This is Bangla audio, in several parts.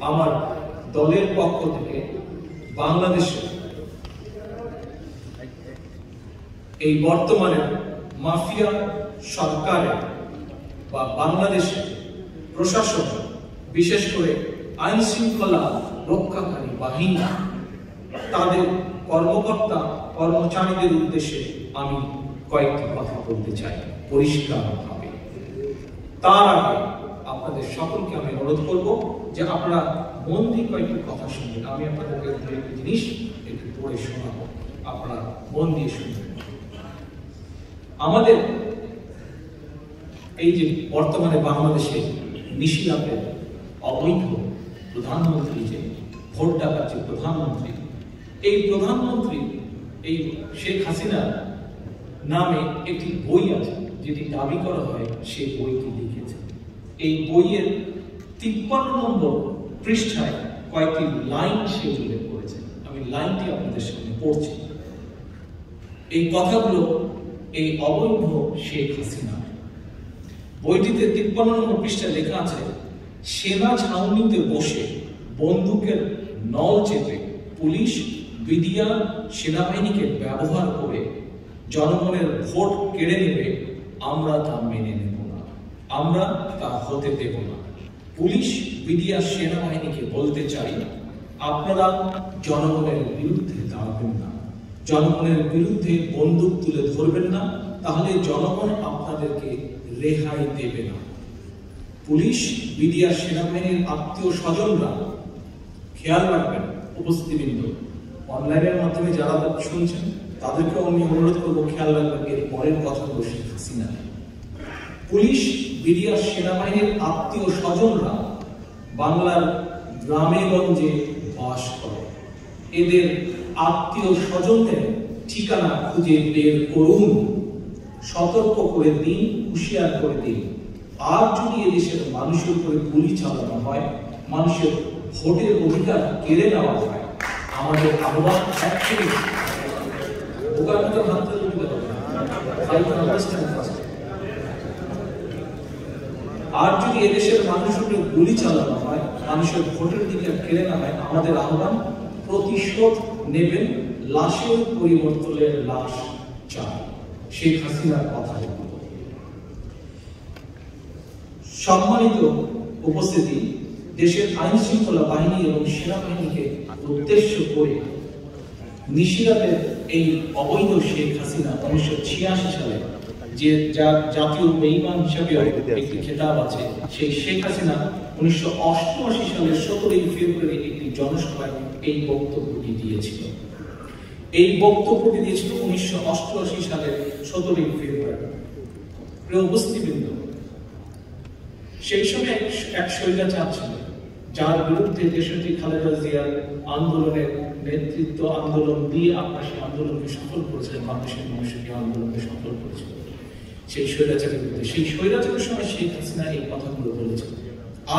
আমার দলের পক্ষ থেকে বাংলাদেশে এই বর্তমানে মাফিয়া সরকারের বা বাংলাদেশে প্রশাসন, বিশেষ করে আইন শৃঙ্খলা রক্ষাকারী বাহিনী, তাদের কর্মকর্তা কর্মচারীদের উদ্দেশ্যে আমি কয়েকটি কথা বলতে চাই পরিষ্কারভাবে। তার আগে আপনাদের সকলকে আমি অনুরোধ করব যে আপনারা মন দিয়ে কয়েকটি কথা শুনবেন। আমি আপনাদেরকে একটি জিনিস একটু পড়ে শোনাবো, আপনারা মন দিয়ে শুনবেন। আমাদের এই যে বর্তমানে বাংলাদেশে নিশিরাতের অবৈধ প্রধানমন্ত্রী, যে ভোট ডাকার যে প্রধানমন্ত্রী, এই প্রধানমন্ত্রী এই শেখ হাসিনা নামে একটি বই আছে যেটি দাবি করা হয় সে বইটি লিখেছে। এই বইয়ের 53 নম্বর পৃষ্ঠায় কয়েকটি লাইন সে উল্লেখ করেছে। আমি লাইনটি আপনাদের সামনে পড়ছি। এই কথাগুলো এই অবৈধ শেখ হাসিনা বইটিতে 53 নম্বর পৃষ্ঠায় লেখা আছে, সেনা ছাউনিতে বসে বন্দুকের নল চেপে পুলিশ, বিডিআর, সেনাবাহিনীকে ব্যবহার করে জনগণের ভোট কেড়ে নেবে, আমরা তা মেনে নেব না, আমরা তা হতে দেব না। পুলিশ, বিডিআর, সেনাবাহিনীকে বলতে চাই, আপনারা জনগণের বিরুদ্ধে দাঁড়াবেন না, জনগণের বিরুদ্ধে বন্দুক তুলে ধরবেন না, তাহলে জনগণ আপনাদেরকে রেহাই দেবে না। পুলিশ, বিডিআর, সেনাবাহিনীর আত্মীয় স্বজনরা খেয়াল রাখবেন। উপস্থিতিবৃন্দ, অনলাইনের মাধ্যমে যারা শুনছেন তাদেরকেও আমি অনুরোধ করবো খেয়াল রাখবেন এর পরের কথাগুলো শেখ হাসিনা। পুলিশ, বিডিআর, সেনাবাহিনীর আত্মীয় স্বজনরা বাংলার গ্রামে গঞ্জে বাস করে। এদের আত্মীয় স্বজনদের ঠিকানা খুঁজে বের করুন, সতর্ক করে দিন, হুঁশিয়ার করে দিন। আর যদি এদেশের মানুষের উপরে গুলি চালানো হয়, মানুষের ভোটের অধিকার কেড়ে নেওয়া হয়, আমাদের আহ্বান আর যদি এদেশের মানুষের উপরে গুলি চালানো হয়, মানুষের ভোটের অধিকার কেড়ে নেওয়া হয়, আমাদের আহ্বান প্রতিশোধ নেবেন, লাশের পরিবর্তনের লাশ চাই। শেখ হাসিনার কথা। সম্মানিত উপস্থিতি, দেশের আইন শৃঙ্খলা বাহিনী এবং সেনাবাহিনীকে উদ্দেশ্য করে নিশিরাতের এই অবৈধ শেখ হাসিনা 1986 সালে যে জাতীয় বেঈমান হিসাবে একটি খেতাব আছে, সেই শেখ হাসিনা 1988 সালের 17 ফেব্রুয়ারি একটি জনসভায় এই বক্তব্যটি দিয়েছিল। এই বক্তব্যটি দিয়েছিল 1988 সালের 17 ফেব্রুয়ারি। প্রিয় উপস্থিতিবৃন্দ, সেই সময় এক স্বৈরাচার ছিল যার বিরুদ্ধে দেশটি খালেদা জিয়ার আন্দোলনের নেতৃত্ব, আন্দোলন দিয়ে আপনার সেই আন্দোলনকে সফল করেছিলেন, বাংলাদেশের মানুষকে আন্দোলনকে সফল করেছিল সেই স্বৈরাচারের বিরুদ্ধে। সেই স্বৈরাচারের সময় শেখ হাসিনা এই কথাগুলো বলেছিল।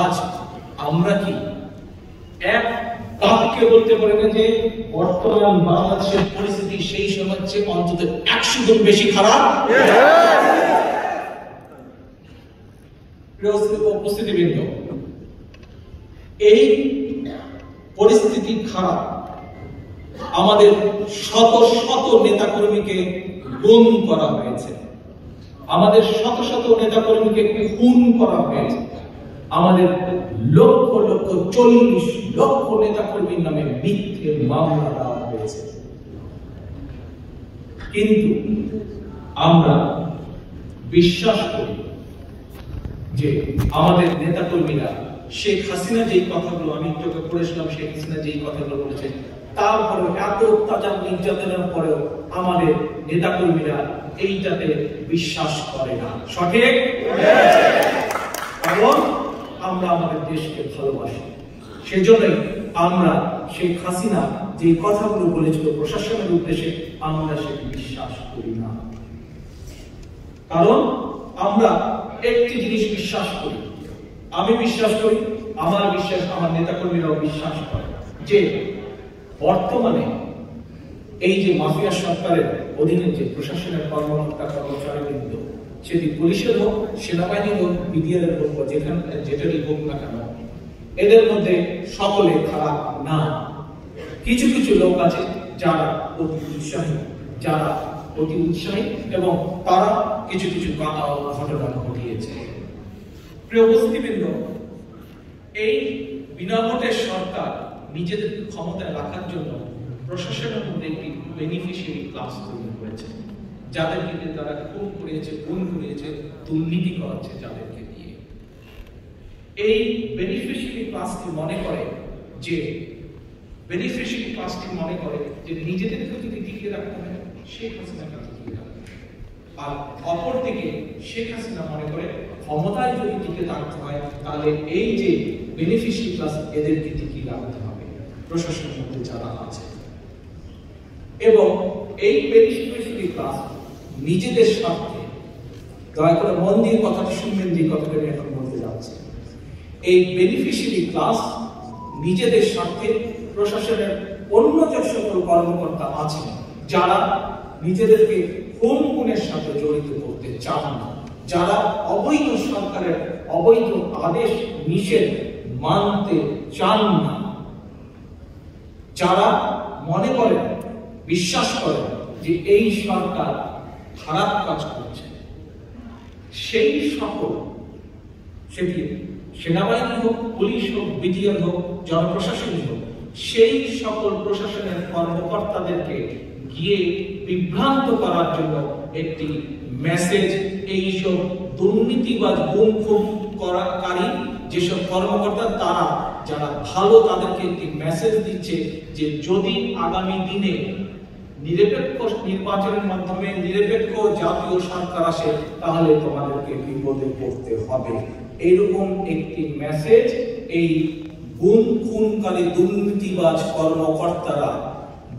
আজ আমরা কি এক বাক্যে বলতে পারি না যে বর্তমান বাংলাদেশের পরিস্থিতি সেই সময়ের চেয়ে অন্তত 100 গুণ বেশি খারাপ? উপস্থিতিবৃন্দ, এই পরিস্থিতি খারাপ। আমাদের শত শত নেতাকর্মীকে গুম করা হয়েছে, আমাদের শত শত নেতাকর্মীকে খুন করা হয়েছে, আমাদের লক্ষ লক্ষ 40 লক্ষ নেতাকর্মীর নামে মিথ্যে মামলা দেওয়া হয়েছে। কিন্তু আমরা বিশ্বাস করি যে আমাদের নেতাকর্মীরা শেখ হাসিনা যেই কথাগুলো, আমি তোকে পড়েছিলাম, শেখ হাসিনা যেই কথাগুলো বলেছে, তারপরে এত অত্যাচার নির্যাতনের পরেও আমাদের নেতাকর্মীরা এইটাতে বিশ্বাস করে না। সঠিক? কারণ আমরা আমাদের দেশকে ভালোবাসি। সেজন্যই আমরা শেখ হাসিনা যে কথাগুলো বলেছিল প্রশাসনের উদ্দেশ্যে, আমরা সেটি বিশ্বাস করি না। কারণ আমরা একটি জিনিস বিশ্বাস করি, আমি বিশ্বাস করি, আমার বিশ্বাস, আমার নেতাকর্মীরাও বিশ্বাস করে যে বর্তমানে এই যে মাফিয়া সরকারের অধীনে যে প্রশাসনের কর্মকর্তা কর্মচারীবৃন্দ, সেটি পুলিশের হোক, সেনাবাহিনীর হোক, বিডিআর হোক, বা যেটারই হোক না কেন, এদের মধ্যে সকলে খারাপ না। কিছু কিছু লোক আছে যারা অতি উৎসাহী এবং তারা কিছু কিছু ঘটনা ঘটিয়েছে। প্রিয় উপস্থিতিবৃন্দ, এই বিনা ভোটের সরকার নিজেদের ক্ষমতায় রাখার জন্য প্রশাসনের মধ্যে একটি বেনিফিশিয়ারি ক্লাস তৈরি করেছে, যাদেরকে তারা খুন করিয়েছে, দুর্নীতি করাচ্ছে যাদেরকে দিয়ে। এই বেনিফিশিয়ারি ক্লাসটি মনে করে যে নিজেদেরকে যদি টিকিয়ে রাখতে হয় শেখ হাসিনাকে টিকিয়ে রাখতে হবে, আর অপরদিকে শেখ হাসিনা মনে করে ক্ষমতায় যদি টিকে থাকতে হয় তাহলে এই যে বেনিফিশিয়ারি ক্লাস এদেরকে টিকিয়ে রাখতে হবে, প্রশাসনের মধ্যে যারা আছে। এবং এই বেনিফিশিয়ারি ক্লাস নিজেদের স্বার্থে, দয়া করে মন দিয়ে কথাটি শুনবেন যে কথাটা আমি এখন বলতে যাচ্ছি, এই বেনিফিশিয়ারি ক্লাস নিজেদের স্বার্থে প্রশাসনের অন্য যে সকল কর্মকর্তা আছেন যারা নিজেদেরকে খুনের সাথে জড়িত করতে চান না, যারা অবৈধ সরকারের অবৈধ আদেশ নিষেধ মানতে চান না, যারা মনে করেন, বিশ্বাস করেন যে এই সরকার খারাপ কাজ করছে, সেই সকল, সেটি সেনাবাহিনী হোক, পুলিশ হোক, বিডিআর হোক, জনপ্রশাসনী হোক, সেই সকল প্রশাসনের কর্মকর্তাদেরকে গিয়ে বিভ্রান্ত করার জন্য একটি মেসেজ এইসব দুর্নীতিবাজ গুম করাকারী যেসব কর্মকর্তা তারা যারা ভালো, তাদেরকে একটি মেসেজ দিচ্ছে যে যদি আগামী দিনে নিরপেক্ষ নির্বাচনের মাধ্যমে নিরপেক্ষ জাতীয় সরকার আসে তাহলে তোমাদেরকে বিপদে পড়তে হবে। এইরকম একটি মেসেজ এই খুনকারী দুর্নীতিবাজ কর্মকর্তারা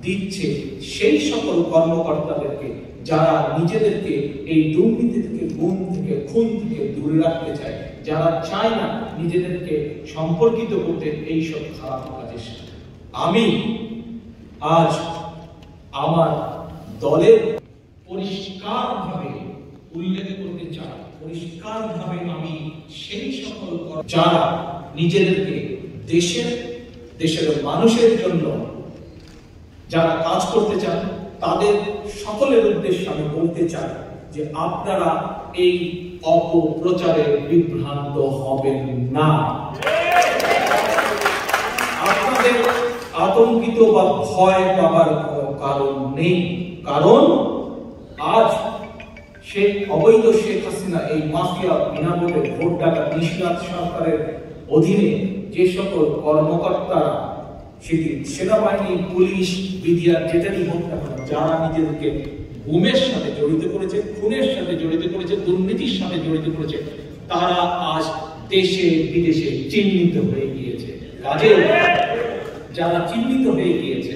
দিচ্ছে সেই সকল কর্মকর্তাদেরকে যারা নিজেদেরকে এই দুর্নীতি থেকে, গুম থেকে, খুন থেকে দূরে রাখতে চায়, যারা চায় না নিজেদেরকে সম্পর্কিত করতে এইসব খারাপ কাজের সাথে। আমি আজ আমার দলের পরিষ্কারভাবে উল্লেখ করতে চাই, পরিষ্কারভাবে আমি সেই সকল যারা নিজেদেরকে দেশের মানুষের জন্য যারা কাজ করতে চান তাদের সকলের উদ্দেশ্যে আমি বলতে চাই যে আপনারা এই অপপ্রচারে বিভ্রান্ত হবেন না। আপনাদের আতঙ্কিত বা ভয় পাবার কোনো কারণ নেই, কারণ আজ অবৈধ শেখ হাসিনা এই মাফিয়া বিনা ভোটে ভোট ডাকা নিষিদ্ধ সরকারের অধীনে যে সকল কর্মকর্তারা, সেটি সেনাবাহিনী, পুলিশ, বিডিআর, যেটাই হোক না কেন, যারা নিজেদেরকে গুমের সাথে জড়িত করেছে, খুনের সাথে জড়িত করেছে, দুর্নীতির সাথে জড়িত করেছে, তারা আজ দেশে বিদেশে চিহ্নিত হয়ে গিয়েছে। কাজেই যারা চিহ্নিত হয়ে গিয়েছে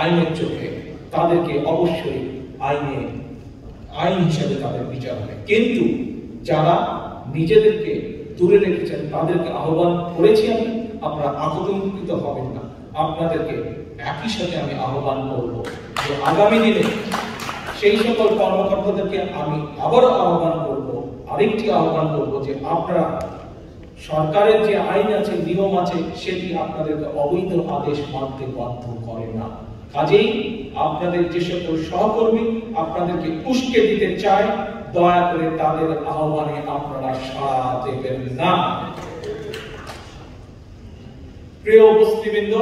আইনের চোখে, তাদেরকে অবশ্যই আইন হিসাবে তাদের বিচার হবে। কিন্তু যারা নিজেদেরকে দূরে রেখেছেন তাদেরকে আহ্বান করেছি আমি, আপনারা আতঙ্কিত হবেন না। আপনাদেরকে একই সাথে আমি আহ্বান করব যে আগামী দিনে সেই সকল কর্মকর্তাদেরকে আমি আবারও আরেকটি আহ্বান করব যে আপনারা সরকারের যে আইন আছে, নিয়ম আছে, সেটি আপনাদেরকে অবৈধ আদেশ মানতে বাধ্য করে না। কাজেই আপনাদের যে সকল সহকর্মী আপনাদেরকে উস্কে দিতে চায়, দয়া করে তাদের আহ্বানে আপনারা সাড়া দেবেন না। প্রিয় উপস্থিতিবৃন্দ,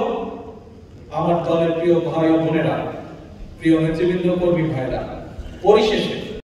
আমার দলের প্রিয় ভাই ও বোনেরা, প্রিয় নেতৃবৃন্দ, কর্মী ভাইরা, পরিশেষে